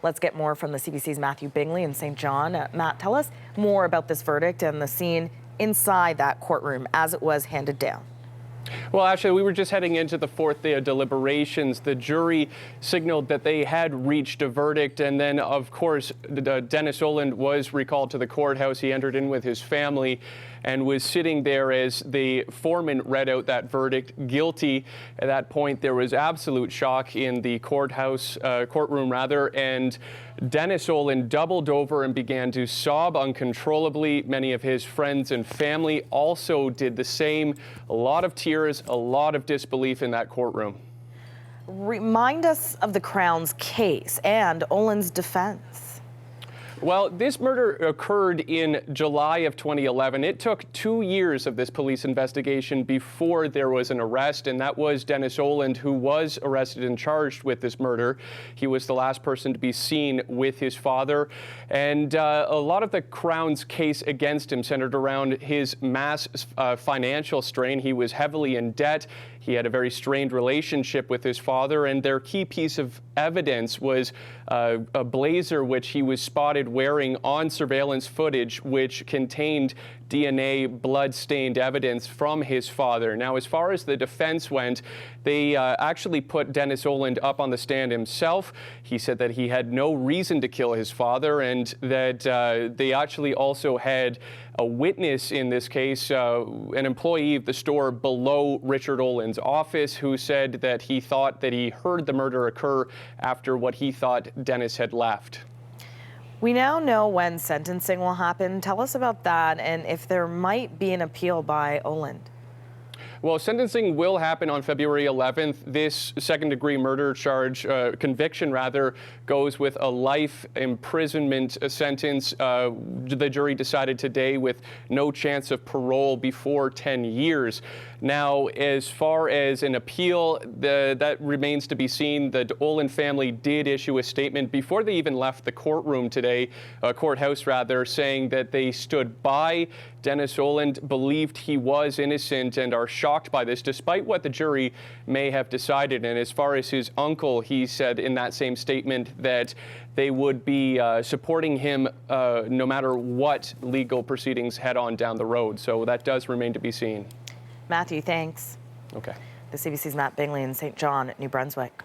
Let's get more from the CBC's Matthew Bingley in St. John. Matt, tell us more about this verdict and the scene inside that courtroom as it was handed down. Well, actually, we were just heading into the fourth day of deliberations. The jury signaled that they had reached a verdict, and then, of course, Dennis Oland was recalled to the courthouse. He entered in with his family and was sitting there as the foreman read out that verdict, guilty. At that point, there was absolute shock in the courtroom, and Dennis Oland doubled over and began to sob uncontrollably. Many of his friends and family also did the same. A lot of tears, a lot of disbelief in that courtroom. Remind us of the Crown's case and Oland's defense. Well, this murder occurred in July of 2011. It took 2 years of this police investigation before there was an arrest, and that was Dennis Oland, who was arrested and charged with this murder. He was the last person to be seen with his father, and a lot of the Crown's case against him centered around his mass financial strain. He was heavily in debt. He had a very strained relationship with his father, and their key piece of evidence was a blazer which he was spotted wearing on surveillance footage, which contained DNA blood-stained evidence from his father. Now, as far as the defense went, they actually put Dennis Oland up on the stand himself. He said that he had no reason to kill his father, and that they actually also had a witness in this case, an employee of the store below Richard Oland's office, who said that he thought that he heard the murder occur after what he thought Dennis had left. We now know when sentencing will happen. Tell us about that and if there might be an appeal by Oland. Well, sentencing will happen on February 11th. This second-degree murder charge, conviction rather, goes with a life imprisonment sentence. The jury decided today with no chance of parole before 10 years. Now, as far as an appeal, that remains to be seen. The Oland family did issue a statement before they even left the courtroom today, courthouse rather, saying that they stood by Dennis Oland, believed he was innocent, and are shocked by this, despite what the jury may have decided. And as far as his uncle, he said in that same statement that they would be supporting him no matter what legal proceedings head on down the road. So that does remain to be seen. Matthew, thanks. Okay. The CBC's Matt Bingley in St. John, New Brunswick.